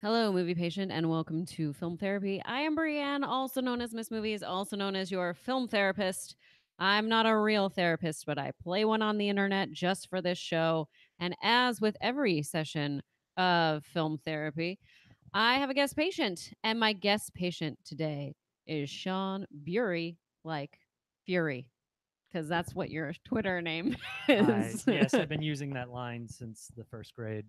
Hello, movie patient, and welcome to Film Therapy. I am Brienne, also known as Miss Movies, also known as your film therapist. I'm not a real therapist, but I play one on the internet just for this show. And as with every session of film therapy, I have a guest patient, and my guest patient today is Sean Bury, like Fury, because that's what your Twitter name Hi. is. Yes, I've been using that line since the first grade.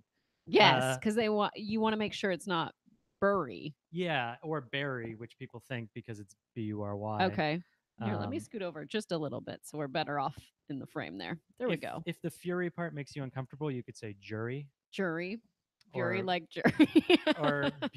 Yes, Uh, because you want to make sure it's not Bury. yeah, or Barry, which people think because it's Bury. Okay. Here, let me Um, scoot over just a little bit so we're better off in the frame there. There we if go. if the Fury part makes you uncomfortable, you could say jury Jury. Fury or like jury.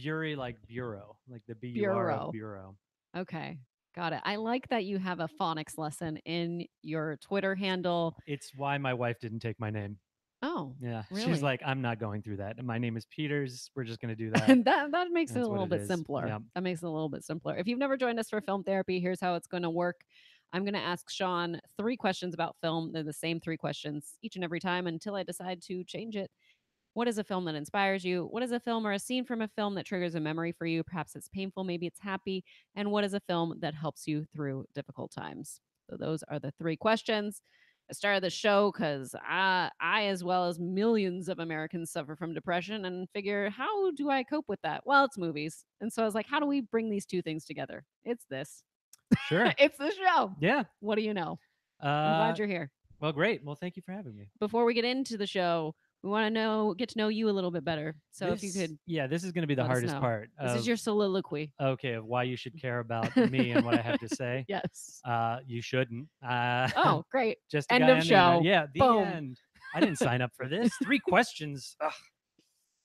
Bury like bureau, like the BUR of Bureau. bureau. Okay. Got it. I like that you have a phonics lesson in your Twitter handle. It's why my wife didn't take my name. Oh, Yeah, she's really? like, I'm not going through that. My name is Peters. We're just gonna do that. That makes it a That's what little it bit is. simpler. Yeah. That makes it a little bit simpler. If you've never joined us for film therapy, here's how it's going to work. I'm going to ask Sean 3 questions about film. They're the same 3 questions each and every time until I decide to change it. What is a film that inspires you? What is a film or a scene from a film that triggers a memory for you? Perhaps it's painful, maybe it's happy. And what is a film that helps you through difficult times? So those are the 3 questions. I started the show because as well as millions of Americans, suffer from depression and figure, how do I cope with that? Well, it's movies. And so I was like, how do we bring these two things together? It's this. Sure. It's the show. Yeah. What do you know? I'm glad Uh, you're here. well, great. Well, thank you for having me. Before we get into the show, we want to get to know you a little bit better. So if you This, could yeah, this is going to be the let us hardest know. part This is of your soliloquy. okay, of why you should care about me and what I have to say. Yes. You shouldn't. Oh, great. Just a End guy of on the internet. show. Yeah, the Boom. end. I didn't sign up for this. 3 questions.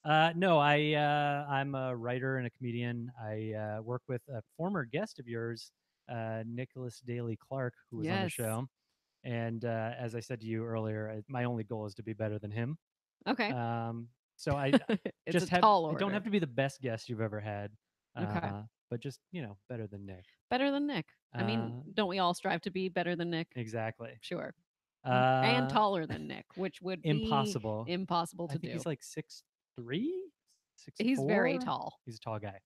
Ugh. No, I'm a writer and a comedian. I work with a former guest of yours, Nicholas Daly Clark, who was on the Yes. show. And as I said to you earlier, my only goal is to be better than him. Okay. Um, so I It's a just have tall I don't have order. to be the best guest you've ever had, Okay. but just better than Nick. Better than Nick. I mean, Uh, don't we all strive to be better than Nick? exactly. Sure. And Uh, taller than Nick, which would be impossible. impossible I to think do. he's like 6'3", six He's very four. tall. He's a tall guy,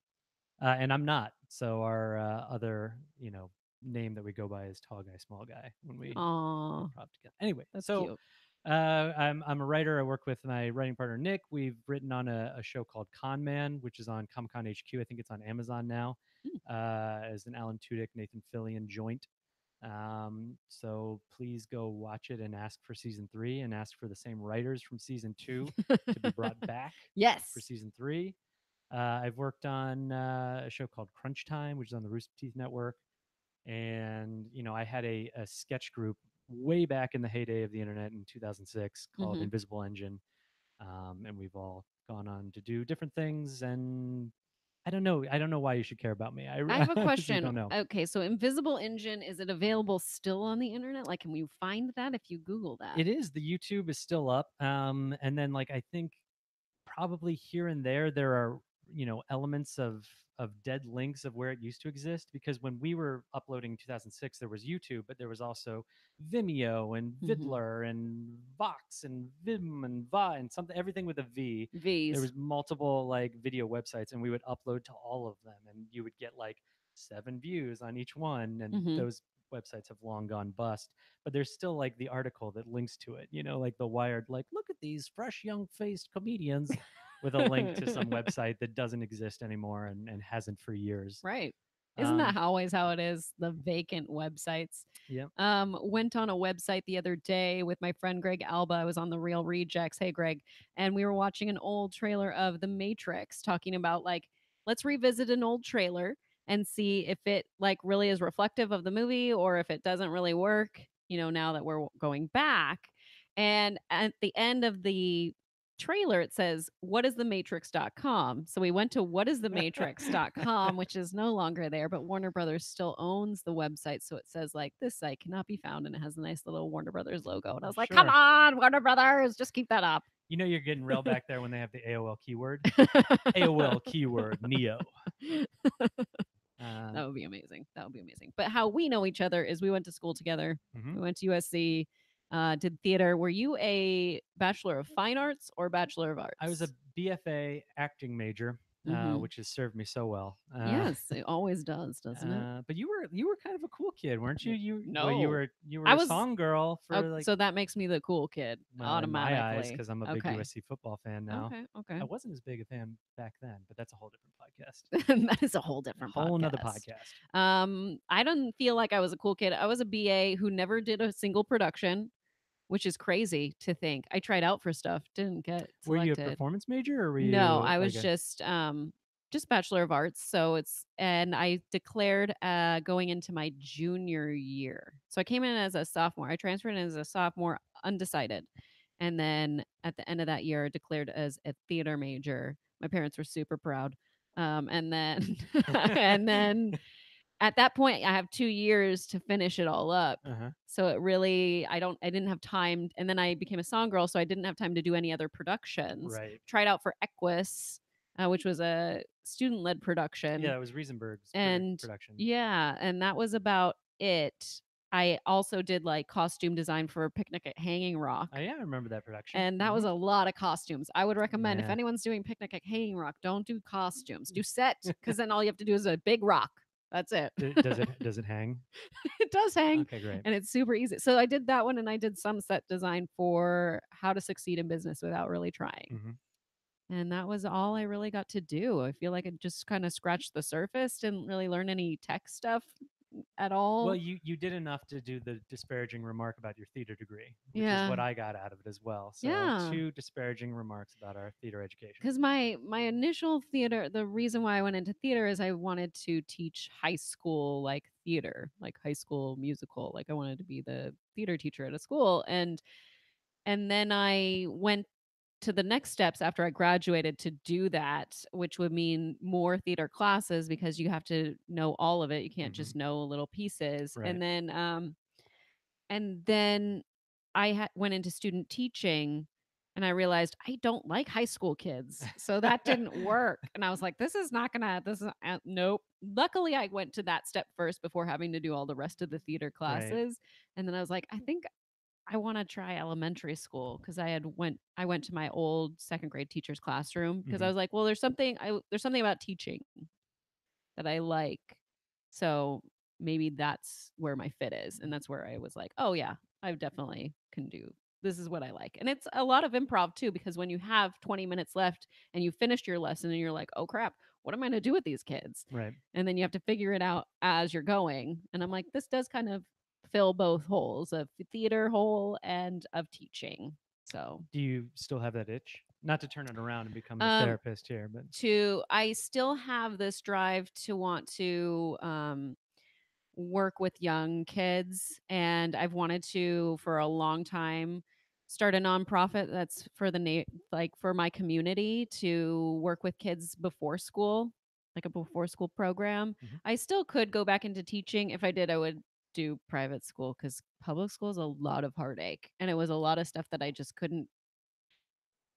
and I'm not. So our other name that we go by is tall guy, small guy when we Aw, improv together. Anyway, that's so cute. I'm a writer. I work with my writing partner Nick. We've written on a show called Con Man, which is on Comic Con HQ. I think it's on Amazon now. Mm. As an Alan Tudyk, Nathan Fillion joint. So please go watch it and ask for season 3 and ask for the same writers from season 2 to be brought back for Yes. season 3. I've worked on a show called Crunch Time, which is on the Rooster Teeth Network. And, I had a sketch group way back in the heyday of the internet in 2006 called Hmm. Invisible Engine. And we've all gone on to do different things. And I don't know. I don't know why you should care about me. I, I have a I honestly question. don't know. Okay, so Invisible Engine, is it available still on the internet? Like, can we find that if you Google that? It is. The YouTube is still up. And then, like, I think probably here and there are elements of dead links of where it used to exist, because when we were uploading in 2006 there was YouTube, but there was also Vimeo and Hmm. Vidler and Vox and Vim and Va and something, everything with a V. There V's. was multiple like video websites, and we would upload to all of them, and you would get like 7 views on each one, and Hmm. those websites have long gone bust. But there's still like the article that links to it, like the Wired, like, look at these fresh young faced comedians, with a link to some website that doesn't exist anymore, and hasn't for years. Right. Isn't that Um, always how it is? The vacant websites. yeah. Went on a website the other day with my friend Greg Alba. I was on the Real Rejects. Hey, Greg. And we were watching an old trailer of The Matrix, talking about like, let's revisit an old trailer and see if it like really is reflective of the movie or if it doesn't really work, now that we're going back. And at the end of the trailer, it says, what is the matrix.com? So we went to what is the matrix.com, which is no longer there, but Warner Brothers still owns the website. So it says, like, this site cannot be found. And it has a nice little Warner Brothers logo. And I was like, come Sure. on, Warner Brothers, just keep that up. You're getting real back there when they have the AOL keyword. AOL keyword Neo. That would be amazing. That would be amazing. But how we know each other is we went to school together. Mhm. We went to USC, did theater. Were you a Bachelor of Fine Arts or Bachelor of I was a Arts? BFA acting major. Mhm. which has served me so well. Yes, it always does, doesn't it? But you were kind of a cool kid, weren't you? You No. were you were I a was song girl oh, for like, so that makes me the cool kid well, in my eyes, automatically. because I'm a big Okay. USC football fan now. Okay, okay. I wasn't as big a fan back then, but that's a whole different podcast. That is a whole A different whole nother podcast. podcast. I don't feel like I was a cool kid. I was a BA who never did a single production, which is crazy to think. I tried out for stuff, didn't get Were you a selected. performance major or were No, you I like was a just Bachelor of Arts, so it's and I declared going into my junior year. So I came in as a sophomore. I transferred in as a sophomore, undecided. And then at the end of that year, declared as a theater major. My parents were super proud. And then and then at that point, I have 2 years to finish it all up. uh-huh. So it really I didn't have time, and then I became a song girl, so I didn't have time to do any other productions. Right. Tried out for Equus, which was a student-led Yeah, production, it was Riesenberg's and production. yeah, and that was about it. I also did, like, costume design for Picnic at Hanging Oh Rock, yeah, I remember that production. and that was a lot of costumes. I would recommend if Yeah. anyone's doing Picnic at Hanging Rock, don't do costumes, do set, because then all you have to do is a big rock. That's it. Does it hang? It does hang, Okay, great. and it's super easy. So I did that one, and I did some set design for How to Succeed in Business Without Really Trying. Hmm. And that was all I really got to do. I feel like it just kind of scratched the surface, didn't really learn any tech stuff at Well, all. you did enough to do the disparaging remark about your theater degree, which is Yeah. what I got out of it as well. So, Yeah. two disparaging remarks about our theater education. Because my initial theater, the reason why I went into theater is I wanted to teach high school like theater, like high school musical. Like I wanted to be the theater teacher at a school, and then I went to the next steps after I graduated to do that, which would mean more theater classes because you have to know all of it. You can't Hmm. just know little pieces. Right. And then went into student teaching, and I realized I don't like high school kids. So that didn't work. And I was like, this is not gonna, this is, nope. Luckily, I went to that step first before having to do all the rest of the theater Right. classes. And then I was like, I think I want to try elementary school because I went to my old second grade teacher's classroom because I Hmm. was like, well, there's something about teaching that I like. So maybe that's where my fit is. And that's where I was like, oh, yeah, I definitely can do this is what I like. And it's a lot of improv too, because when you have 20 minutes left and you finished your lesson and you're like, oh crap, what am I going to do with these kids? Right. And then you have to figure it out as you're going. And I'm like, this does kind of fill both holes of the theater hole and of teaching. So, Do you still have that itch? Not to turn it around and become the um, therapist here, but I still have this drive to want to work with young kids, and I've wanted to for a long time start a nonprofit that's for like for my community to work with kids before school, like a before school program. mhm, I still could go back into teaching. If I did, I would do private school cuz public school is a lot of heartache, and it was a lot of stuff that I just couldn't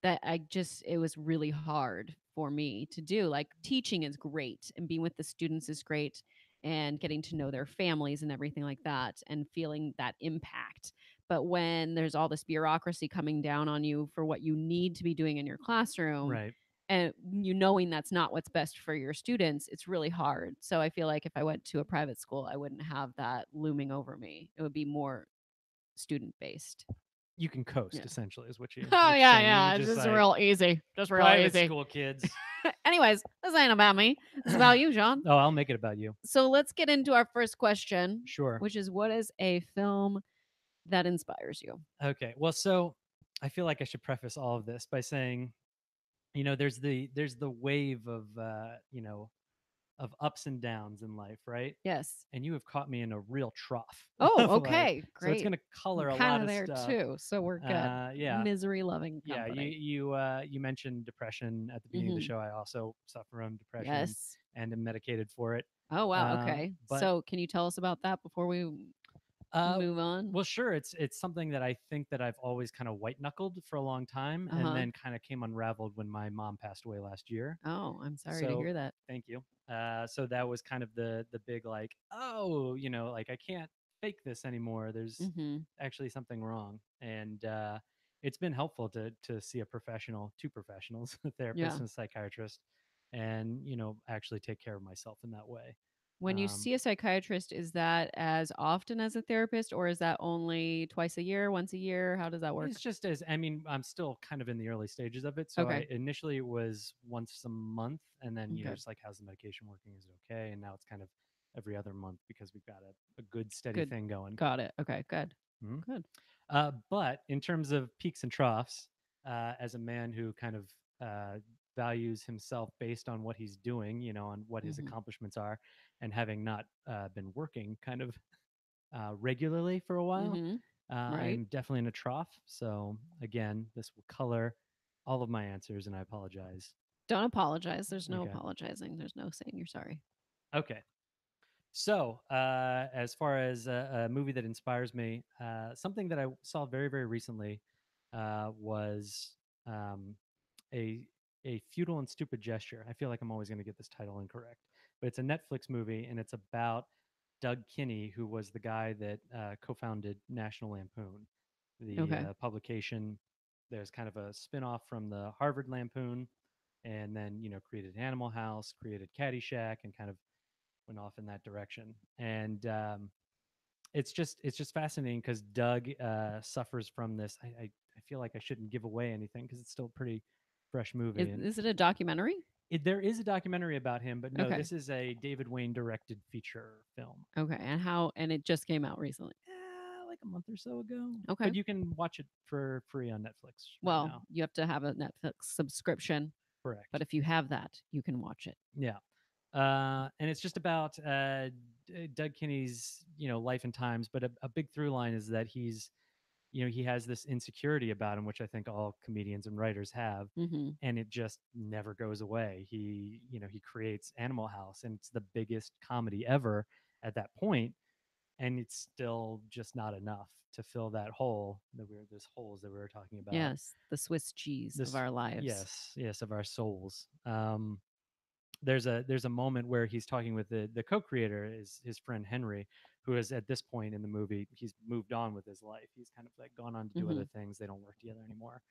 that I just it was really hard for me to do. Like teaching is great and being with the students is great and getting to know their families and everything like that and feeling that impact. But when there's all this bureaucracy coming down on you for what you need to be doing in your classroom right. and you knowing that's not what's best for your students, it's really hard. So I feel like if I went to a private school, I wouldn't have that looming over me. It would be more student based. You can coast Yeah. essentially is what Oh, you're yeah, saying. You can yeah, it's just just like real easy, just real private easy. school kids. Anyways, this ain't about me. It's about you, Sean. Oh, I'll make it about you. So let's get into our first question, Sure. which is what is a film that inspires you? Okay. Well, so I feel like I should preface all of this by saying, there's the wave of of ups and downs in life, right? Yes. And you have caught me in a real trough Oh, of life. okay. So it's Great. going to I'm color a kind lot of of there stuff. too, so we're good. Yeah. Misery loving Yeah, company. you mentioned depression at the beginning of the Mhm. show. I also suffer from depression Yes. and am medicated for it. Oh, wow, okay. But So, can you tell us about that before we uh, move on? well, sure, it's something that I think that I've always kind of white knuckled for a long time, and Uh-huh. then kind of came unraveled when my mom passed away last year. Oh, I'm sorry to So hear that. thank you. So that was kind of the big like, oh, like I can't fake this anymore. There's Mhm. actually something wrong, and it's been helpful to see a professional, two professionals, a therapist Yeah. and a psychiatrist, and actually take care of myself in that way. When you um, see a psychiatrist, is that as often as a therapist or is that only twice a year, once a year? How does that it's work? just as, I mean, I'm still kind of in the early stages of it, so Okay. I initially it was once a month, and then Okay. just like, how's the medication working, is it okay, and now it's kind of every other month because we've got a good steady Good. thing going. Got it. Okay. Good. Mhm. Good. But in terms of peaks and troughs, as a man who kind of values himself based on what he's doing, on what his Hmm. accomplishments are, and having not been working kind of regularly for a while, Hmm. Right. I'm definitely in a trough. So again, this will color all of my answers, and I apologize. Don't apologize. There's no Okay. apologizing. There's no saying you're sorry. Okay. So, as far as a movie that inspires me, something that I saw very, very recently was um, a a futile and stupid gesture. I feel like I'm always going to get this title incorrect, but it's a Netflix movie, and it's about Doug Kinney, who was the guy that co-founded National Lampoon, the Okay. publication. There's kind of a spin-off from the Harvard Lampoon, and then created Animal House, created Caddyshack, and kind of went off in that direction. And it's just fascinating because Doug suffers from this. I feel like I shouldn't give away anything because it's still a pretty fresh movie. And Is it a documentary? there is a documentary about him, but no, Okay. this is a David Wayne directed feature film. Okay. And it just came out recently. Like a month or so ago. Okay. But you can watch it for free on Netflix right Well, now. you have to have a Netflix subscription, but Correct. if you have that, you can watch it. Yeah. And it's just about Doug Kinney's, life and times. But a big through line is that he has this insecurity about him, which I think all comedians and writers have, Hmm. and it just never goes away. He creates Animal House, and it's the biggest comedy ever at that point, and it's still just not enough to fill that hole this holes that we were talking about. Yes, the Swiss cheese of This, our lives. yes, yes, of our souls. There's a moment where he's talking with the co-creator, is his friend Henry, who is at this point in the movie, he's moved on with his life. He's kind of like gone on to do Hmm. other things. They don't work together anymore,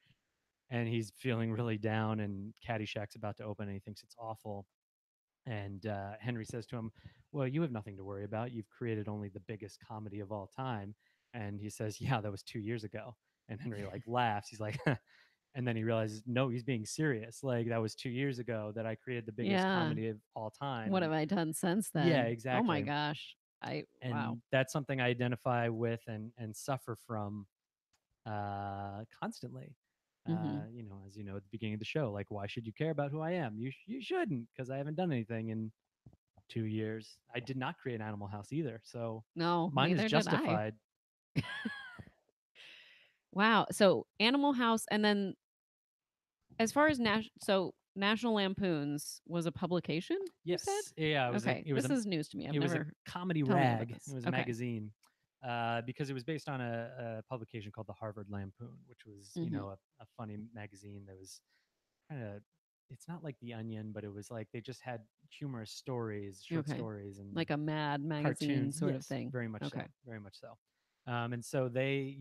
and he's feeling really down. And Caddyshack's about to open, and he thinks it's awful. And Henry says to him, "Well, you have nothing to worry about. You've created only the biggest comedy of all time." And he says, "Yeah, that was 2 years ago." And Henry like laughs. He's like, and then he realizes, no, he's being serious. Like, that was 2 years ago that I created the biggest Yeah. comedy of all time. What And have I done since yeah, then? Oh my exactly. gosh. Wow. And that's something I identify with and suffer from constantly. Hmm. As you know, at the beginning of the show, like, why should you care about who I am? You shouldn't, because I haven't done anything in 2 years. I did not create Animal House either, so No, mine is neither did I. justified. Wow. So Animal House, and then as far as National Lampoons was a publication, you said? Yes, yeah, Okay. This is news to me. I've it was a never comedy Tell me about rag. It this. was a Okay. magazine, because it was based on a publication called the Harvard Lampoon, which was Hmm. a funny magazine that was kind of, it's not like The Onion, but it was like they just had humorous stories, short Okay. stories, and Like a Mad magazine cartoons. sort of Yes, thing. very much Okay. so, very much so. And so they,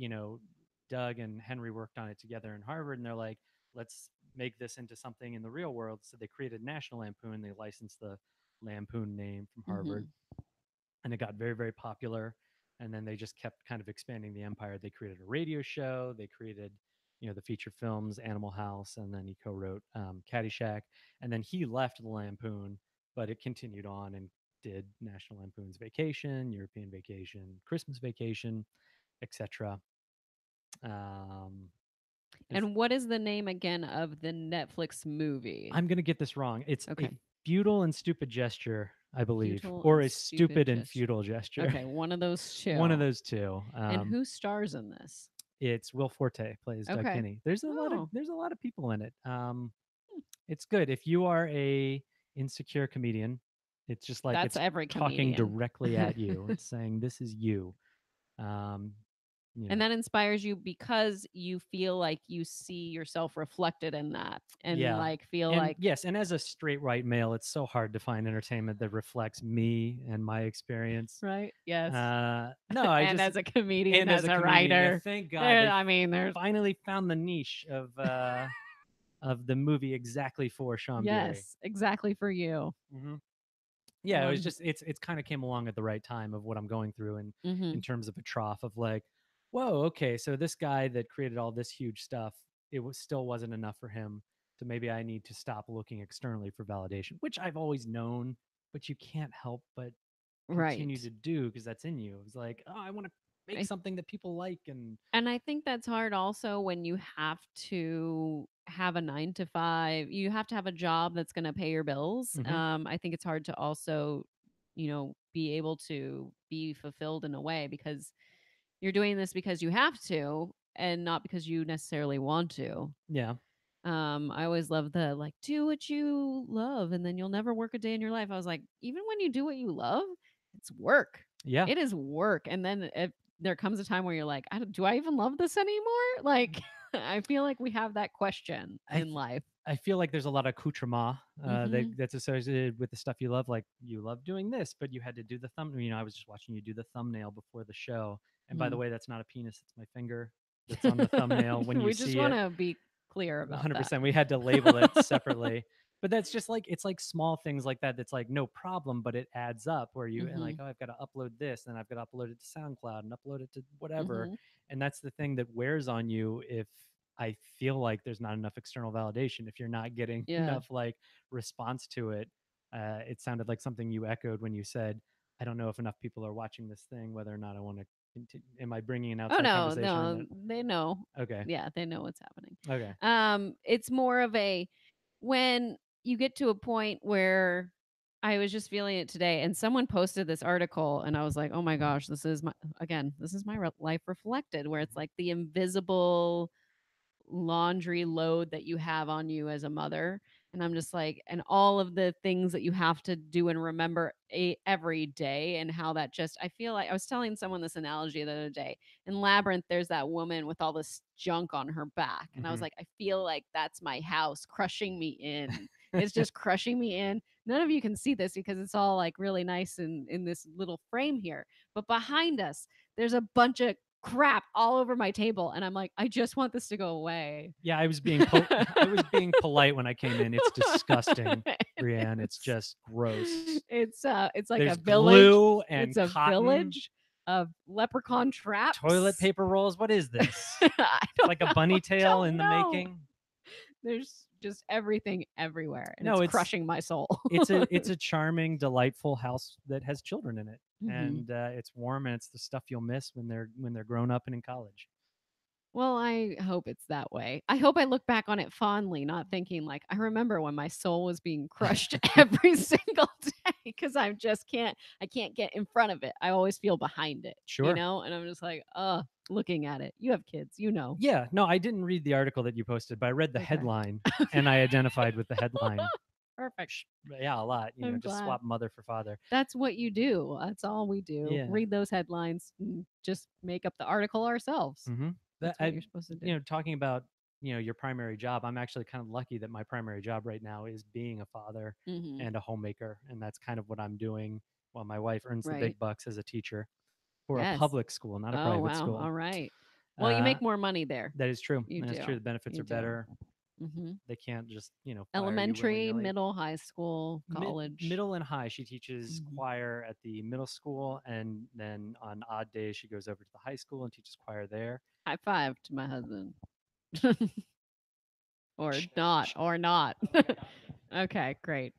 Doug and Henry worked on it together in Harvard, and they're like, let's make this into something in the real world. So they created National Lampoon. They licensed the Lampoon name from Harvard, Hmm. and it got very, very popular. And then they just kept kind of expanding the empire. They created a radio show. They created, the feature films, Animal House, and then he co-wrote Caddyshack. And then he left the Lampoon, but it continued on and did National Lampoon's Vacation, European Vacation, Christmas Vacation, etc. Um, is And what is the name again of the Netflix movie? I'm gonna get this wrong. It's a Okay. futile and stupid gesture, I believe, Futile or and a stupid stupid and gesture. futile gesture. Okay, one of those One of two. those two. And who stars in this? It's Will Forte plays Doug Okay. Kinney. There's a lot of Oh, there's a lot of people in it. hmm, It's good if you are a insecure comedian. It's just like that's it's every talking comedian. directly at you. It's saying this is you. Um, you And know, that inspires you because you feel like you see yourself reflected in that and yeah. like feel And like, yes, and as a straight white male, it's so hard to find entertainment that reflects me and my experience. right? Yes. No, I And just as a comedian, and as as a a comedian, yeah, writer, thank God there they I mean, there's finally found the niche of of the movie exactly for Sean Beery. Yes, exactly for you. Hmm. Yeah, it was Um, just it's kind of came along at the right time of what I'm going through in mhm. terms of a trough of like, whoa, okay, so this guy that created all this huge stuff, it was still wasn't enough for him. So maybe I need to stop looking externally for validation, which I've always known, but you can't help but continue Right. to do because that's in you. It's like, oh, I want to make I something that people like and And I think that's hard also when you have to have a 9 to 5. You have to have a job that's gonna pay your bills. hmm I think it's hard to also, be able to be fulfilled in a way because you're doing this because you have to and not because you necessarily want to. yeah. I always love the like, do what you love and then you'll never work a day in your life. I was like, even when you do what you love, it's work. Yeah. It is work. And then there comes a time where you're like, do I even love this anymore? Like, I feel like we have that question I in life. I feel like there's a lot of accoutrement Hmm. that's associated with the stuff you love. Like you love doing this, but you had to do the thumb. You know, I was just watching you do the thumbnail before the show. And by the way, that's not a penis; it's my finger that's on the thumbnail. When you We just see want it, to be clear about that. 100%. We had to label it separately. But that's just like it's like small things like that that's like no problem, but it adds up where you and like, Hmm. oh, I've got to upload this, and I've got to upload it to SoundCloud and upload it to whatever. Hmm. And that's the thing that wears on you if I feel like there's not enough external validation, if you're not getting Yeah. enough like response to it. It sounded like something you echoed when you said, I don't know if enough people are watching this thing, whether or not I want to continue. Am I bringing an Oh outside no, conversation in no, it? they know. Okay. Yeah, they know what's happening. Okay. It's more of a when you get to a point where I was just feeling it today and someone posted this article and I was like, "Oh my gosh, this is my life reflected where it's Mhm. like the invisible laundry load that you have on you as a mother." And I'm just like, and all of the things that you have to do and remember every day, and how that just, I feel like I was telling someone this analogy the other day. In Labyrinth, there's that woman with all this junk on her back. And I was Mhm. like, I feel like that's my house crushing me in. It's just crushing me in. None of you can see this because it's all like really nice and in this little frame here. But behind us, there's a bunch of crap all over my table and I'm like, I just want this to go away. Yeah, I was being polite when I came in. It's disgusting, Brienne. It's it's, just gross. it's like a There's village. glue It's and a cotton, village of leprechaun toilet traps. paper rolls. What is this? I It's don't like a know. bunny I tail don't in the know. making. There's just everything everywhere and No, it's crushing my soul. it's a charming, delightful house that has children in it, Hmm. and it's warm and it's the stuff you'll miss when they're grown up and in college. Well, I hope it's that way. I hope I look back on it fondly, not thinking like, I remember when my soul was being crushed every single day because I can't get in front of it. I always feel behind it, Sure. And I'm just like, looking at it. You have kids, you know. Yeah. No, I didn't read the article that you posted, but I read the Okay. headline Okay. and I identified with the headline. Perfect. Yeah, a lot. I'm Just glad. swap mother for father. That's what you do. That's all we do. Yeah. Read those headlines and just make up the article ourselves. Mm-hmm. That That's what you're supposed to do. talking about your primary job. I'm actually kind of lucky that my primary job right now is being a father Hmm. and a homemaker, and that's kind of what I'm doing while my wife earns the Right. big bucks as a teacher for a Yes. public school, not a Oh, private wow. school. All right. Well, you Uh, make more money there. that is true. You That is true. do. The benefits You are do. better. Hmm. They can't just fire you willy Elementary, nilly. middle, high school, college. Middle and high, she teaches Mhm. choir at the middle school, and then on odd days she goes over to the high school and teaches choir there. High five to my husband. Or Shh, not, shh. or not. Okay, great.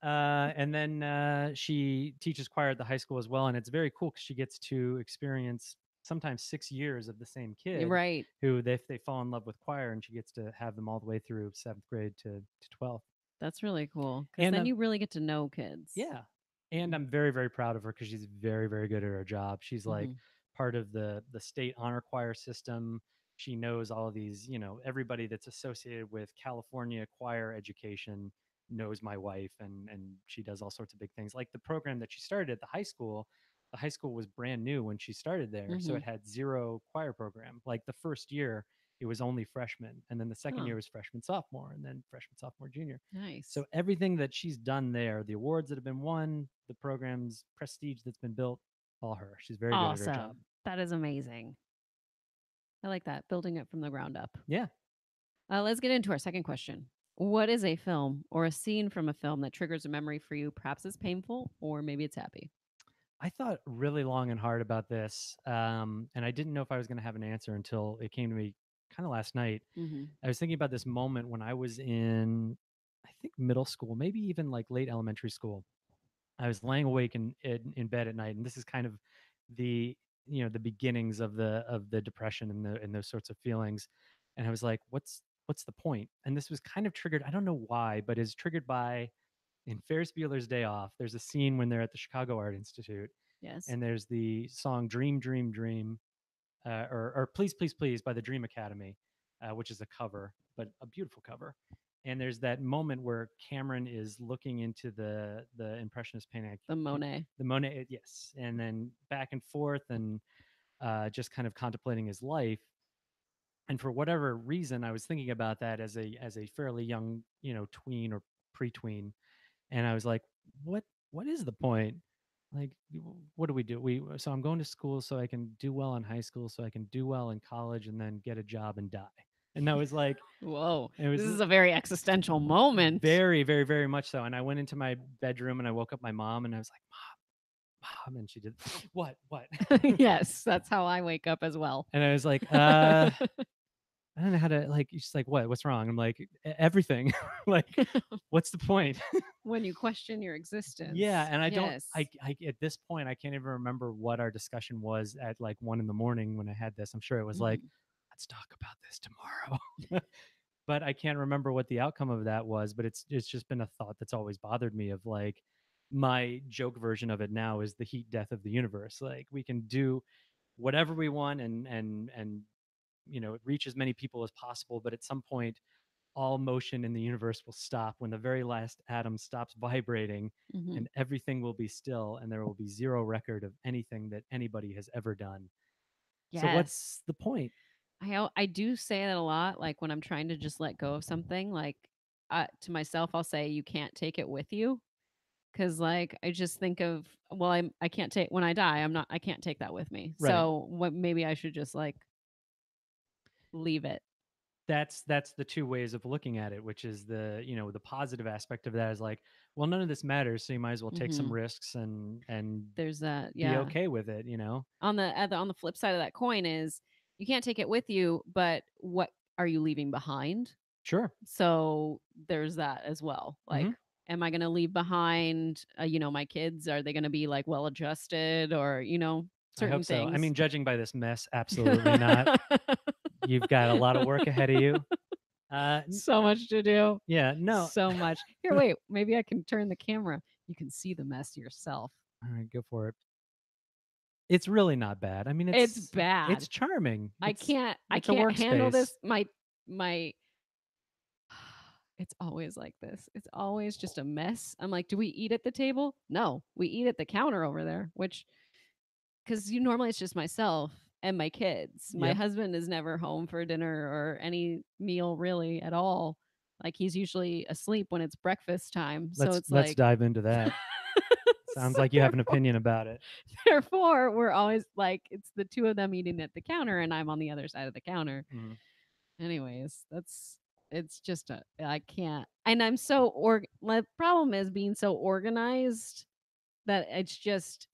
And then she teaches choir at the high school as well, and it's very cool because she gets to experience sometimes 6 years of the same You're kid right. who they fall in love with choir, and she gets to have them all the way through seventh grade to 12th. That's really cool because And then you really get to know kids. yeah. And I'm very, very proud of her because she's very, very good at her job. She's like Hmm. part of the state honor choir system. She knows all of these, everybody that's associated with California choir education knows my wife, and she does all sorts of big things. Like the program that she started at the high school was brand new when she started there. So Hmm. it had zero choir program. Like the first year it was only freshmen. And then the second Huh. year was freshman, sophomore, and then freshman, sophomore, junior. Nice. So everything that she's done there, the awards that have been won, the program's prestige that's been built, all her. She's very good at her job. Awesome. That is amazing. I like that. Building it from the ground up. Yeah. Let's get into our second question. What is a film or a scene from a film that triggers a memory for you? Perhaps it's painful or maybe it's happy. I thought really long and hard about this, and I didn't know if I was going to have an answer until it came to me kind of last night. Hmm. I was thinking about this moment when I was in, I think, middle school, maybe even like late elementary school. I was laying awake in bed at night, and this is kind of the the beginnings of the depression and the and those sorts of feelings. And I was like, what's the point? And this was kind of triggered. I don't know why, but is triggered by in Ferris Bueller's Day Off. There's a scene when they're at the Chicago Art Institute, Yes. and there's the song "Dream, Dream, Dream," or "Please, Please, Please" by the Dream Academy, which is a cover, but a beautiful cover. And there's that moment where Cameron is looking into the impressionist painting, The Monet. the Monet, yes, and then back and forth, and just kind of contemplating his life. And for whatever reason, I was thinking about that as a fairly young, tween or pre-tween, and I was like, what is the point? Like, what do we do? So I'm going to school so I can do well in high school, so I can do well in college, and then get a job and die. And that was like, Whoa. it This was is a very existential moment. very, very, very much so. And I went into my bedroom and I woke up my mom and I was like, Mom, and she did what? Yes, that's how I wake up as well. And I was like, I don't know how to like. She's like, what's wrong? I'm like, Everything. Like, what's the point? When you question your Yeah, existence. and I don't Yes. I at this point I can't even remember what our discussion was at like 1 in the morning when I had this. I'm sure it was like, Mhm. let's talk about this tomorrow. But I can't remember what the outcome of that was, but it's just been a thought that's always bothered me of like my joke version of it now is the heat death of the universe. Like we can do whatever we want and reach as many people as possible, but at some point all motion in the universe will stop when the very last atom stops vibrating Mhm. and everything will be still and there will be zero record of anything that anybody has ever done. So Yes. what's the point? I do say that a lot, like, when I'm trying to just let go of something, like, to myself, I'll say, "You can't take it with you," because like, I just think of, well, I can't take when I die, I can't take that with me. Right. So, what maybe I should just, like, leave it. That's the two ways of looking at it, which is the positive aspect of that is like, well, none of this matters, so you might as well take some Mhm. risks and There's that, be yeah. okay with it. On the flip side of that coin is you can't take it with you, but what are you leaving behind? Sure. So there's that as well. Hmm. Like, am I going to leave behind, my kids? Are they going to be like well adjusted or, I hope certain so. I things? mean, judging by this mess, absolutely not. You've got a lot of work ahead of you. So much to do. Yeah, no. So much. Here, wait, maybe I can turn the camera. You can see the mess yourself. All right, go for it. It's really not bad. I mean, It's it's bad. charming. I can't I It's a can't handle workspace. this. My It's always like this. It's always just a mess. I'm like, "Do we eat at the table?" No, we eat at the counter over there, which because you normally it's just myself and my kids. My Yep. husband is never home for dinner or any meal really at all. Like he's usually asleep when it's breakfast time. So it's Let's like dive into that. Sounds so like you have an opinion about it. therefore we're always like it's the two of them eating at the counter and I'm on the other side of the counter. Mhm. Anyways, that's it's just a I can't. And I'm so my problem is being so organized that it's just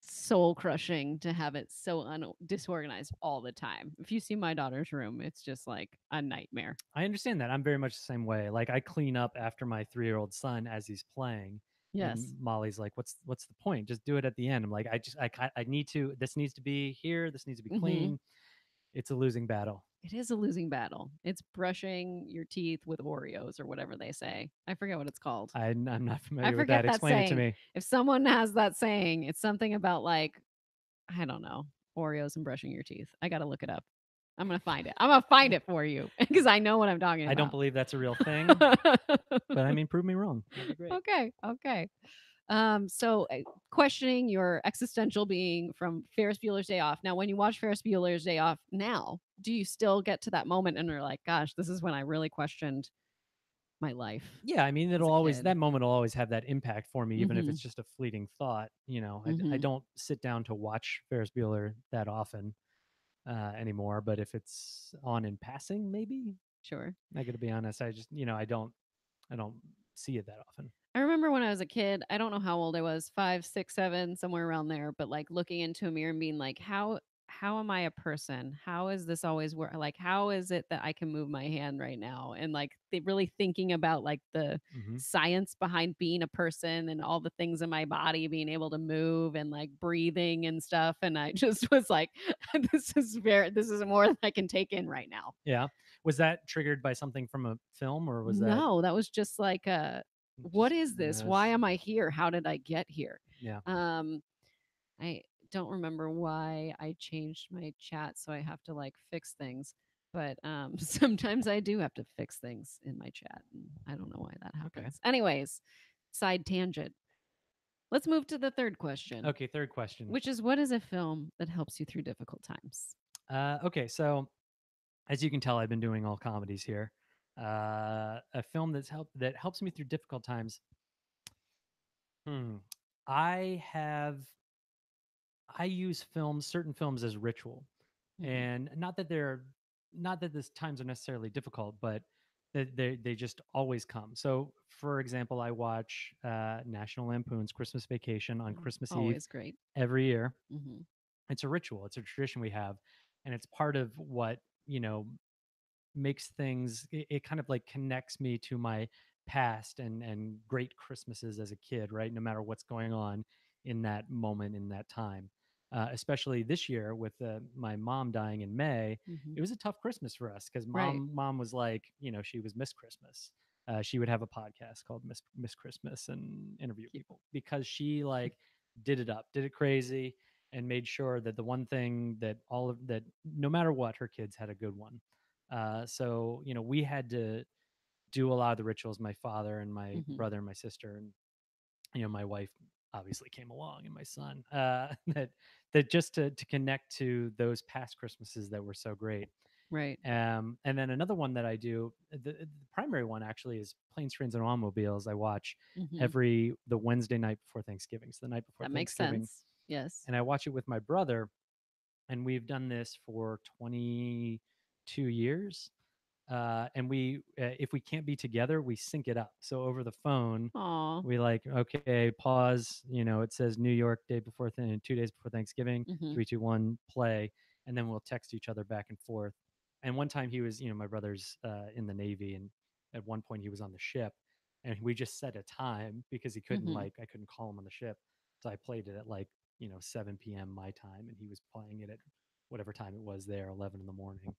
soul crushing to have it so disorganized all the time. If you see my daughter's room, it's just like a nightmare. I understand that. I'm very much the same way. Like I clean up after my 3-year-old son as he's playing, and Yes. Molly's like, "What's the point? Just do it at the end." I'm like, I need to. This needs to be here. This needs to be Mhm. clean. It's a losing battle. It is a losing battle. It's brushing your teeth with Oreos or whatever they say. I forget what it's called. I'm not I familiar with forget that. that Explain it to saying. me. If someone has that saying, it's something about like I don't know, Oreos and brushing your teeth. I gotta look it up. I'm gonna find it. I'm gonna find it for you because I know what I'm talking I don't about. believe that's a real thing, but I mean, prove me wrong. That'd be great. Okay, okay. Questioning your existential being from Ferris Bueller's Day Off. Now, when you watch Ferris Bueller's Day Off now, do you still get to that moment and you're like, gosh, this is when I really questioned my life Yeah, I mean, as a kid? that moment will always have that impact for me, even if Mm-hmm. it's just a fleeting thought. I Mm-hmm. don't sit down to watch Ferris Bueller that often anymore, but if it's on in passing, maybe. Sure. I got to be honest. I just, I don't see it that often. I remember when I was a kid, I don't know how old I was, 5, 6, 7, somewhere around there, but, like, looking into a mirror and being like, how am I a person? How is this always work? Like, how is it that I can move my hand right now?" And, like, really thinking about, like, the Hmm. science behind being a person and all the things in my body being able to move and, like, breathing and stuff, and I just was like, this is more than I can take in right now." Yeah. Was that triggered by something from a film, or was that No, that was just like, "What just, is this? Why am I here? How did I get here?" yeah. Um, I don't remember why I changed my chat, so I have to, like, fix things, but, sometimes I do have to fix things in my chat, and I don't know why that Okay. happens. Anyways, side tangent. Let's move to the 3rd question, Okay. Third question. which is what is a film that helps you through difficult times? Okay. So as you can tell, I've been doing all comedies here. A film that helps me through difficult times. Hmm. I have I use certain films as ritual, Mhm. and not that these times are necessarily difficult, but that they just always come. So, for example, I watch National Lampoon's Christmas Vacation on Christmas Eve Always great. every year. Mhm. It's a ritual. It's a tradition we have, and it's part of what makes things it kind of like connects me to my past and great Christmases as a kid, right? No matter what's going on in that moment, in that time. Especially this year with my mom dying in May, Mhm. it was a tough Christmas for us because Right. mom was like, she was Miss Christmas. She would have a podcast called Miss Christmas and interview Cute. people because she like did it up, did it crazy, and made sure that the one thing that all of that, no matter what, her kids had a good one. So we had to do a lot of the rituals. My father and my Mhm. brother and my sister, and my wife obviously came along, and my son. That just to connect to those past Christmases that were so great. Right. And then another one that I do, the primary one actually is Planes, Trains, and Automobiles. I watch Mhm. every the Wednesday night before Thanksgiving, so the night before That makes Thanksgiving, sense. Yes. and I watch it with my brother, and we've done this for 22 years. And if we can't be together, we sync it up. So over the phone, Aw. we like, okay, pause. It says New York day before 2 days before Thanksgiving. Mhm. 3, 2, 1, play, and then we'll text each other back and forth. And one time he was, my brother's in the Navy, and at one point he was on the ship, and we just set a time because he couldn't Mhm. like I couldn't call him on the ship, so I played it at like 7 p.m. my time, and he was playing it at whatever time it was there, 11 in the morning.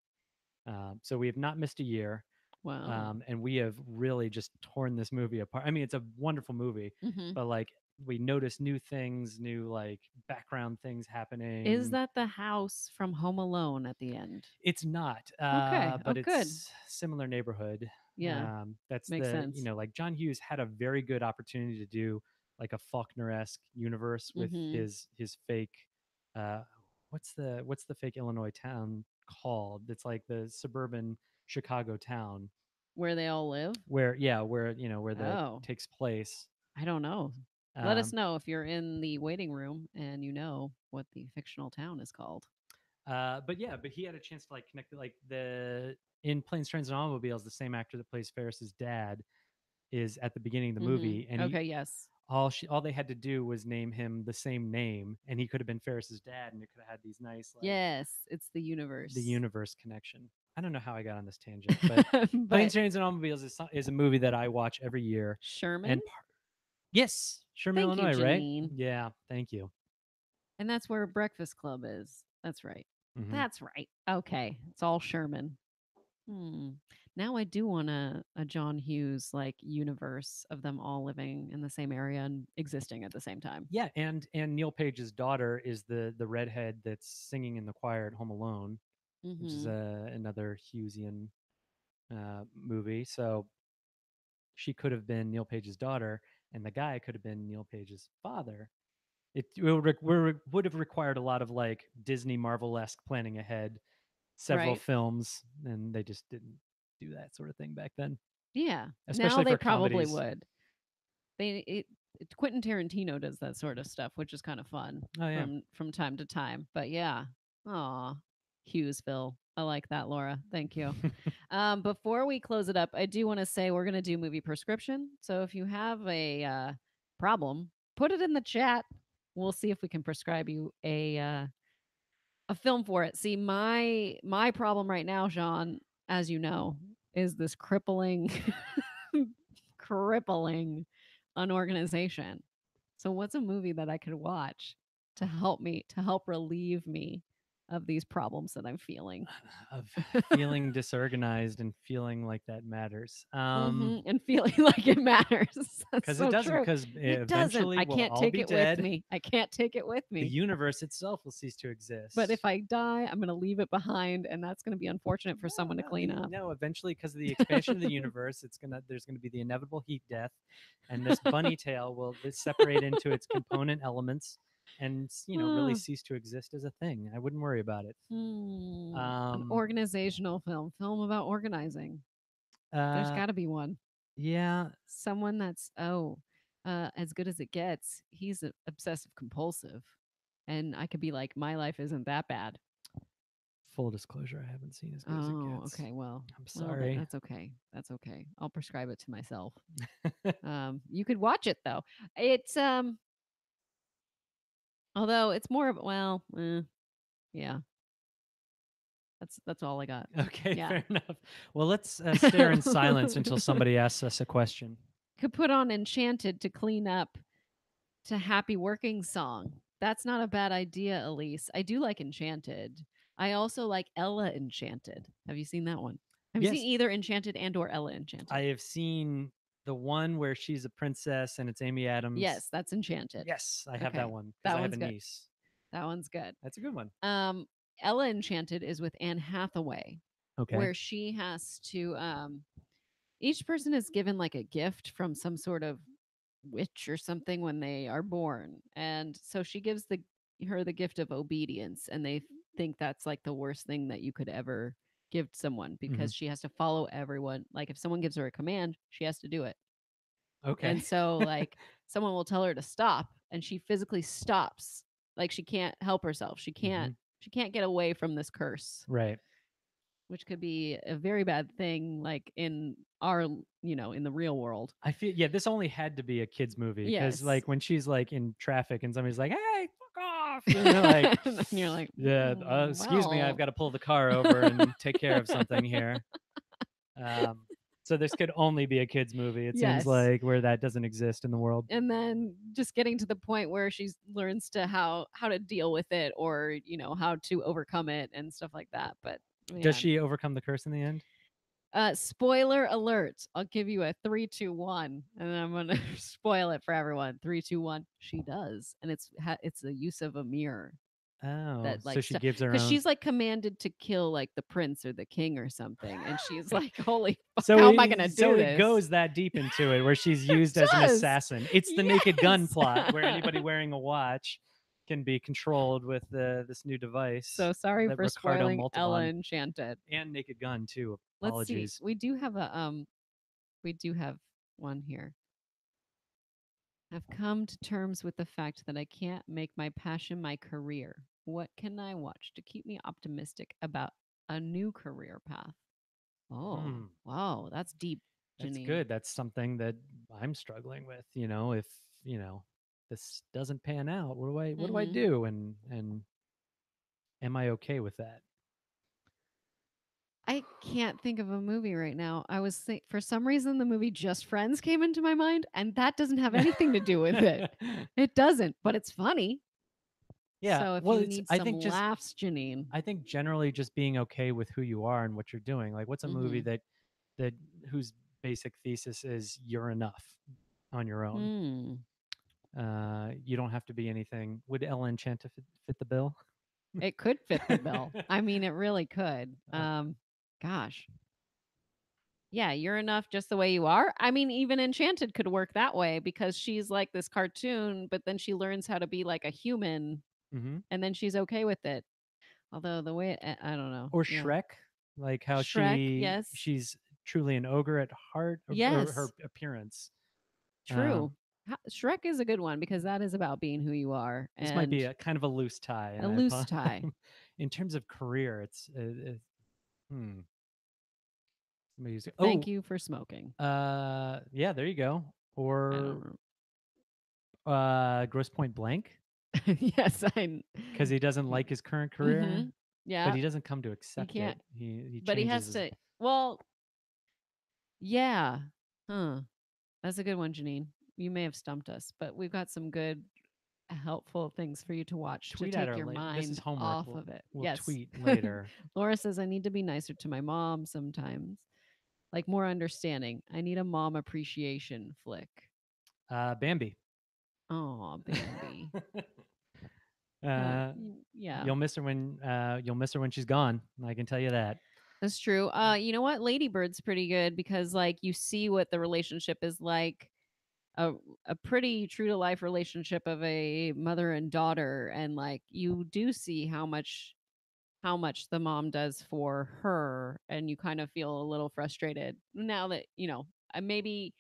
So we have not missed a year, Wow. and we have really just torn this movie apart. I mean, it's a wonderful movie, Mhm. but like we notice new things, new like background things Is happening. that the house from Home Alone at the end? It's not, Okay. Oh, but good. it's similar neighborhood. Yeah. That's Makes sense. like John Hughes had a very good opportunity to do like a Faulkner-esque universe with Mhm. his fake. Uh, what's the fake Illinois town called? It's like the suburban Chicago town Where they all live? where, yeah, where that Oh, takes place. I don't know. Let us Um, know if you're in the waiting room and you know what the fictional town is called. but yeah, but he had a chance to like connect it, like the in Planes, Trains, and Automobiles, the same actor that plays Ferris's dad is at the beginning of the Mhm. movie, and he Okay, yes. all they had to do was name him the same name, and he could have been Ferris's dad, and it could have had these nice like Yes, it's the the universe. universe connection. I don't know how I got on this tangent, but But Planes, Trains, and Automobiles is a movie that I watch every year, Sherman? and yes, Sherman, Thank you, Illinois, right? Janine. Yeah, thank you. And that's where Breakfast Club is. That's right. Hmm. That's right. Okay. It's all Sherman. Hmm. Now I do want a John Hughes like universe of them all living in the same area and existing at the same time. Yeah, and Neil Page's daughter is the redhead that's singing in the choir at Home Alone, which is Mhm. another Hughesian movie. So she could have been Neil Page's daughter, and the guy could have been Neil Page's father. Would have required a lot of like Disney Marvel esque planning ahead, several Right? films, and they just didn't do that sort of thing back then, Yeah. Now especially they for probably comedies. would. Quentin Tarantino does that sort of stuff, which is kind of fun Oh yeah. from time to time. But yeah. Aw. Hughesville. I like that, Laura. Thank you. Before we close it up, I do want to say we're going to do movie prescription. So if you have a problem, put it in the chat. We'll see if we can prescribe you a film for it. See, my problem right now, Sean, as you know, is this crippling crippling unorganization. So what's a movie that I could watch to help relieve me of these problems that I'm feeling? Of feeling disorganized and feeling like that matters. And feeling like it matters. That's Because it so doesn't, true. because It doesn't. eventually I we'll can't all take be it with dead. me. I can't take it with The me. universe itself will cease to But if exist. I die, I'm going to leave it behind, and that's going to be unfortunate for someone to clean up. No. Eventually, because of the expansion of the universe, there's gonna be the inevitable heat death, and this bunny tail will separate into its component elements, and really Ah, cease to exist as a thing. I wouldn't worry about it. an Um, organizational film about organizing. There's uh, got to be one. yeah. Someone that's as good as it gets. He's obsessive compulsive, and I could be like, my life isn't that bad. Full disclosure, I haven't seen As Good as It Oh, Gets. okay. I'm Well, sorry. that's okay. That's okay. I'll prescribe it to myself. You could watch it though. It's although it's more of yeah. That's all I got. Okay, Yeah. fair enough. Well, let's stare in silence until somebody asks us a question. Could put on Enchanted to clean up to Happy Working Song. That's not a bad idea, Elise. I do like Enchanted. I also like Ella Enchanted. Have you seen that one? Have you seen Yes, either Enchanted and or Ella I Enchanted? have seen the one where she's a princess and it's Amy Adams. Yes, that's Enchanted. Yes, I have that Okay. one because That I have one's a good. niece. That one's good. That's a good one. Um, Ella Enchanted is with Anne Hathaway, Okay. where she has to each person is given like a gift from some sort of witch or something when they are born. And so she gives the gift of obedience, and they think that's like the worst thing that you could ever give someone Hmm. because she has to follow everyone. Like if someone gives her a command, she has to do it. Okay. And so like someone will tell her to stop and she physically stops. Like she can't help herself. Hmm. She can't get away from this curse, Right. which could be a very bad thing like in our, in the real world. I feel this only had to be a kids movie because Yes. like when she's like in traffic and somebody's like, "Hey, fuck off," and they're like, And you're like, "Yeah, excuse me, I've well. got to pull the car over and take care of something here." Um, so this could only be a kids movie. It seems Yes. like where that doesn't exist in the world. And then just getting to the point where she learns to how to deal with it, or how to overcome it and stuff like that. But Does man, she overcome the curse in the end? spoiler alert, I'll give you a 3, 2, 1, and then I'm gonna spoil it for everyone. 3, 2, 1, she does, and it's the use of a mirror Oh, that so like she gives her because own. she's like commanded to kill like the prince or the king or something, and she's like, holy fuck, So how am I gonna do it this? goes that deep into it where she's It used as an does. assassin. It's the Naked Gun Yes. plot where anybody wearing a watch can be controlled with this new device So sorry that for Ricardo spoiling Ella Montalban Enchanted. and Naked Gun too. Let's see. Apologies. We do have one here. I've come to terms with the fact that I can't make my passion my career. What can I watch to keep me optimistic about a new career path? Oh, Hmm. wow, that's deep, That's Janine. good. That's something that I'm struggling with. If this doesn't pan out, what do I Mm-hmm. do? And am I okay with that? I can't think of a movie right now. For some reason the movie Just Friends came into my mind, and that doesn't have anything to do with it. It doesn't, but it's funny. Yeah. So if Well, you it's need I some think just laughs, Janine. I think generally just being okay with who you are and what you're doing. Like what's a movie Mm-hmm. that whose basic thesis is you're enough on your own. Hmm. You don't have to be anything. Would Ella Enchanta fit the bill? It could fit the bill. I mean, it really could. uh, Gosh. Yeah, you're enough just the way you are. I mean, even Enchanted could work that way because she's like this cartoon, but then she learns how to be like a human hmm and then she's okay with it. Although the way I don't know. Or Yeah. Shrek, like how Shrek, yes. she's truly an ogre at heart, or her Yes. appearance. True. Shrek is a good one because that is about being who you are This might be and a kind of a loose tie, and a I loose apologize. tie. In terms of career, hmm. Thank Oh, you for smoking. yeah, there you go. I Or don't Gross Point Blank, yes, I because he doesn't like his current career, Mhm. but Yeah, he doesn't come to he accept it. can't He but he changes has his. to well, yeah. Huh. That's a good one, Janine. You may have stumped us, but we've got some good helpful things for you to watch to Tweet at take her your later. This is mind homework. off of it. We'll Yes. tweet later. Laura says I need to be nicer to my mom sometimes. Like more understanding. I need a mom appreciation flick. Bambi. Oh, Bambi. uh, Yeah, you'll miss her when she's gone. I can tell you that. that's true. You know what? Ladybird's pretty good because like you see what the relationship is like. A, a pretty true to life relationship of a mother and daughter, and like you do see how much the mom does for her, and you kind of feel a little frustrated now that maybe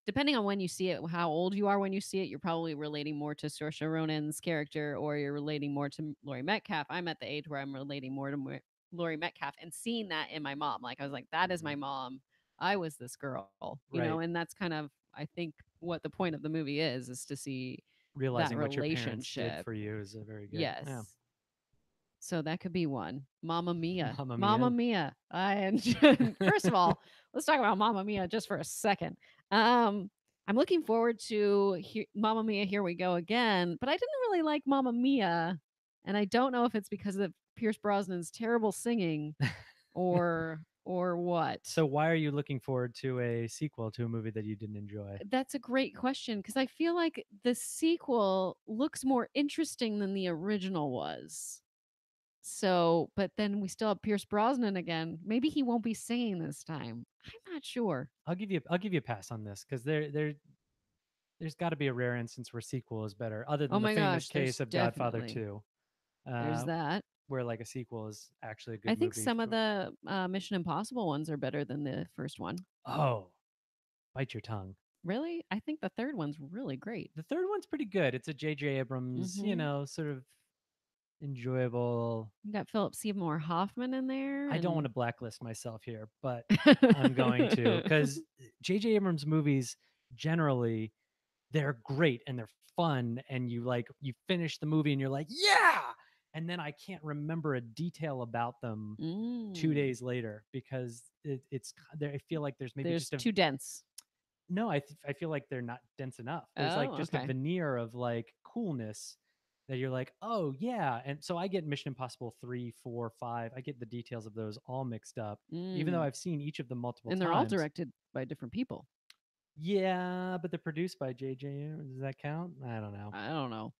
depending on when you see it, how old you are when you see it, you're probably relating more to Saoirse Ronan's character, or you're relating more to Laurie Metcalf. I'm at the age where I'm relating more to Laurie Metcalf, and seeing that in my mom. Like I was like, that is Mhm. my mom. I was this girl, Right. and that's kind of I think what the point of the movie is to see that Realizing what your parents did relationship. for you is a very good. Yeah. Yes. So that could be one. Mamma Mia. Mamma Mamma Mia. Mia. First of all, let's talk about Mamma Mia just for a second. Um, I'm looking forward to Mamma Mia. Here we go again. But I didn't really like Mamma Mia, and I don't know if it's because of Pierce Brosnan's terrible singing or what. So why are you looking forward to a sequel to a movie that you didn't enjoy? That's a great question because I feel like the sequel looks more interesting than the original was. So, but then we still have Pierce Brosnan again. Maybe he won't be singing this time. I'm not sure. I'll give you a pass on this because there's got to be a rare instance where sequel is better, other Oh than the my famous gosh, there's case of Godfather definitely 2, there's uh, that. where like a sequel is actually a I good think movie. some of the Mission Impossible ones are better than the first one. Oh, bite your tongue. Really? I think the third one's really great. The third one's pretty good. It's a J.J. Abrams, Mm-hmm. sort of enjoyable. You got Philip Seymour Hoffman in there, I don't want and to blacklist myself here, but I'm going to because J.J. Abrams movies generally they're great and they're fun, and you finish the movie and you're like, yeah, and then I can't remember a detail about them two mm, days later because it's there. I feel like there's maybe there's just a too dense. no. I feel like they're not dense enough. There's like Oh, just a okay. veneer of like coolness that you're like, oh yeah. And so I get Mission Impossible 3, 4, 5. I get the details of those all mixed up, even though Mm. I've seen each of them multiple And they're all times. directed by different people. Yeah, but they're produced by JJ. Does that count? I don't know. I don't know.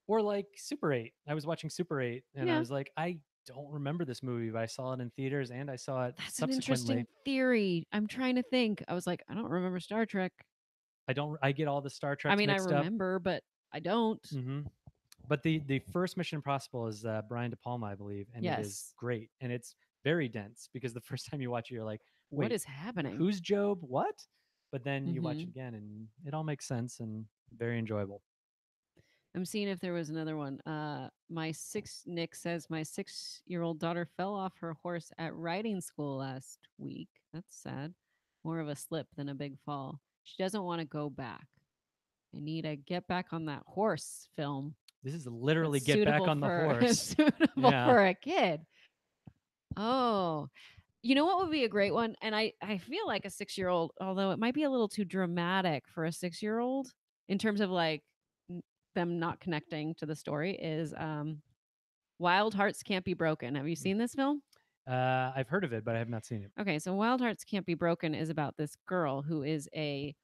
Or like Super 8. I was watching Super 8 and I Yeah, was like, I don't remember this movie, but I saw it in theaters and I saw it that's an interesting subsequently. theory. I'm trying to think. I was like, I don't remember Star Trek. I get all the Star I Treks mean, I mixed up. remember, but I don't. Hmm. But the first Mission Impossible is Brian De Palma, I believe, and it is Yes. great. And it's very dense because the first time you watch it, you're like, What wait, is happening? who's Job? What? But then you watch it Hmm. again and it all makes sense and very enjoyable. I'm seeing if there was another one. Nick says my 6-year-old daughter fell off her horse at riding school last week. That's sad. More of a slip than a big fall. She doesn't want to go back. I need a get back on that horse film This is that's literally get back suitable on the for horse. suitable Yeah. for a kid. Oh, you know what would be a great one? And I feel like a 6-year-old, although it might be a little too dramatic for a 6-year-old in terms of like them not connecting to the story is Wild Hearts Can't Be Broken. Have you seen this film? I've heard of it, but I have not seen it. Okay, so Wild Hearts Can't Be Broken is about this girl who is a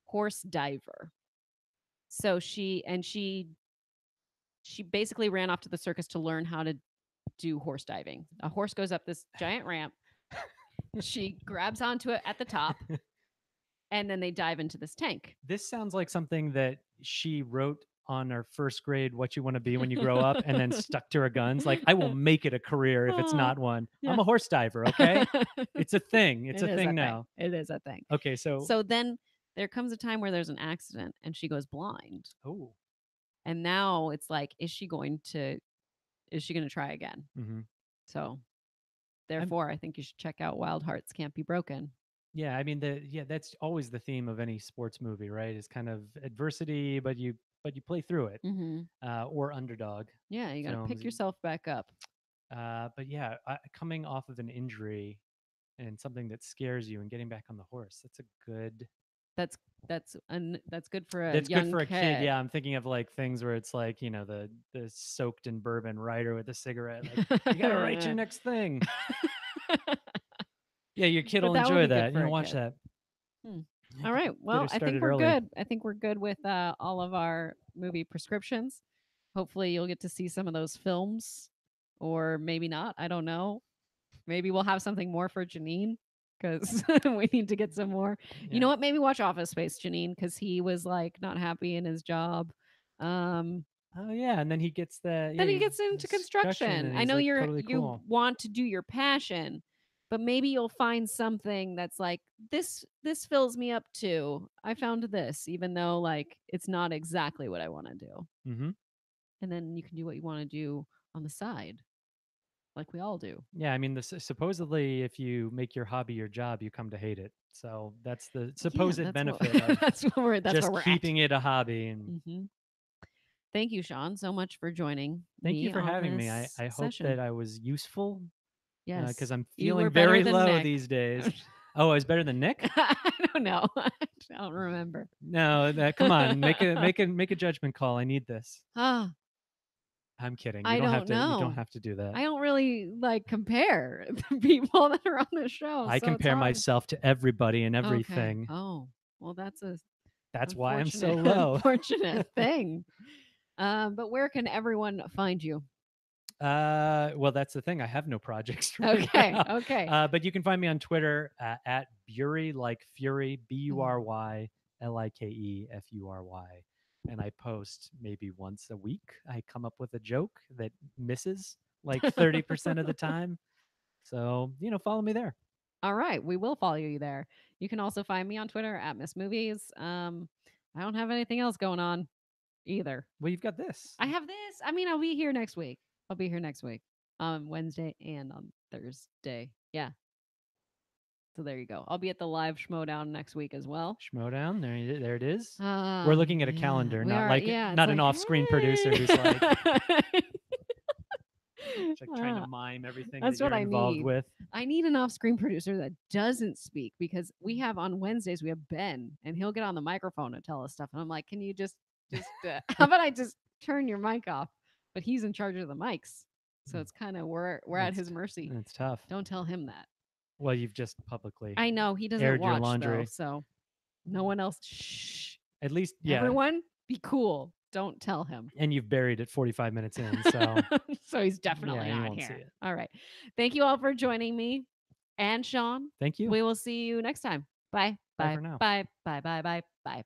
horse diver. So she basically ran off to the circus to learn how to do horse diving. A horse goes up this giant ramp. She grabs onto it at the top, and then they dive into this tank. This sounds like something that she wrote on her first grade, what you want to be when you grow up, and then stuck to her guns. Like, I will make it a career if it's Oh, not one. yeah. I'm a horse diver, okay? It's a thing. It's It a is a thing thing. now. It is a thing. Okay, so So then there comes a time where there's an accident and she goes blind. oh, And now it's like, is she going to is she going to try again? Hmm. So, I'm, therefore, I think you should check out Wild Hearts Can't Be Broken. yeah, I mean that's always the theme of any sports movie, right? Is kind of adversity, but you play through it, Mhm. or underdog Yeah, you got to films. pick yourself back up. But yeah, coming off of an injury and something that scares you and getting back on the horse, that's a good. That's that's good for a That's good young for a kid. kid. Yeah, I'm thinking of like things where it's like, the soaked in bourbon writer with a cigarette, like, you got to write your next thing. Yeah, your kid But will that would enjoy be good that. for a Watch kid. that. Hmm. All right. Get Well, her I think started we're early. good. I think we're good with all of our movie prescriptions. Hopefully, you'll get to see some of those films, or maybe not. I don't know. Maybe we'll have something more for Janine because we need to get some more. You Yeah. know what? Maybe watch Office Space, Janine, because he was like not happy in his job. Um, Oh yeah, and then he gets the then yeah he he, gets into construction, construction. and I he's know like totally you cool. want to do your passion, but maybe you'll find something that's like this fills me up too. I found this, even though like it's not exactly what I want to do. Hmm. And then you can do what you want to do on the side, like we all do. Yeah, I mean, supposedly if you make your hobby your job, you come to hate it. So that's the Yeah, supposed that's what benefit of that's where just we're at. keeping it a hobby. And Hmm. Thank you, Sean, so much for joining thank you me for on having me. I this I hope session. that I was useful, because Yes, I'm you were feeling better very than low Nick. these days. Oh, I was better than Nick. I don't know. I don't remember. No, come on, make a judgment call. I need this. Ah, I'm kidding. You I don't have don't to. You don't know. have to do that. I don't really like compare the people that are on the show, I so it's compare hard. myself to everybody and Okay. everything. Oh, well, that's a That's why I'm so unfortunate, low. unfortunate thing. But where can everyone find you? Well, that's the thing. I have no projects right Okay. now. Okay. But you can find me on Twitter at Bury like Fury, Mhm. BURYLIKEFURY. And I post maybe once a week. I come up with a joke that misses like 30% of the time. So, follow me there. All right, we will follow you there. You can also find me on Twitter at Miss Movies. I don't have anything else going on either. Well, you've got this. I have this. I mean, I'll be here next week. I'll be here next week on Wednesday and on Thursday. Yeah. So there you go. I'll be at the live Schmodown next week as well. Schmodown. There it is. We're Oh looking at a yeah, calendar, we not are. like Yeah, it's not an like off-screen producer who's like hey. trying to Ah, mime everything that that's what you're I involved need. with. I need an off-screen producer that doesn't speak because we have on Wednesdays we have Ben and he'll get on the microphone and tell us stuff and I'm like, can you just how about I just turn your mic off? But he's in charge of the mics, so it's kind of we're at That's his mercy. that's tough. Don't tell him that. Well, you've just publicly I know he doesn't aired your watch though, laundry. so no one else. Shh. At least, yeah. Everyone, be cool. Don't tell him. And you've buried it 45 minutes in, so So he's yeah, definitely he on won't see here. it. All right. Thank you all for joining me and Sean. Thank you. We will see you next time. Bye. Bye Bye. for now. Bye. Bye. Bye. Bye. Bye.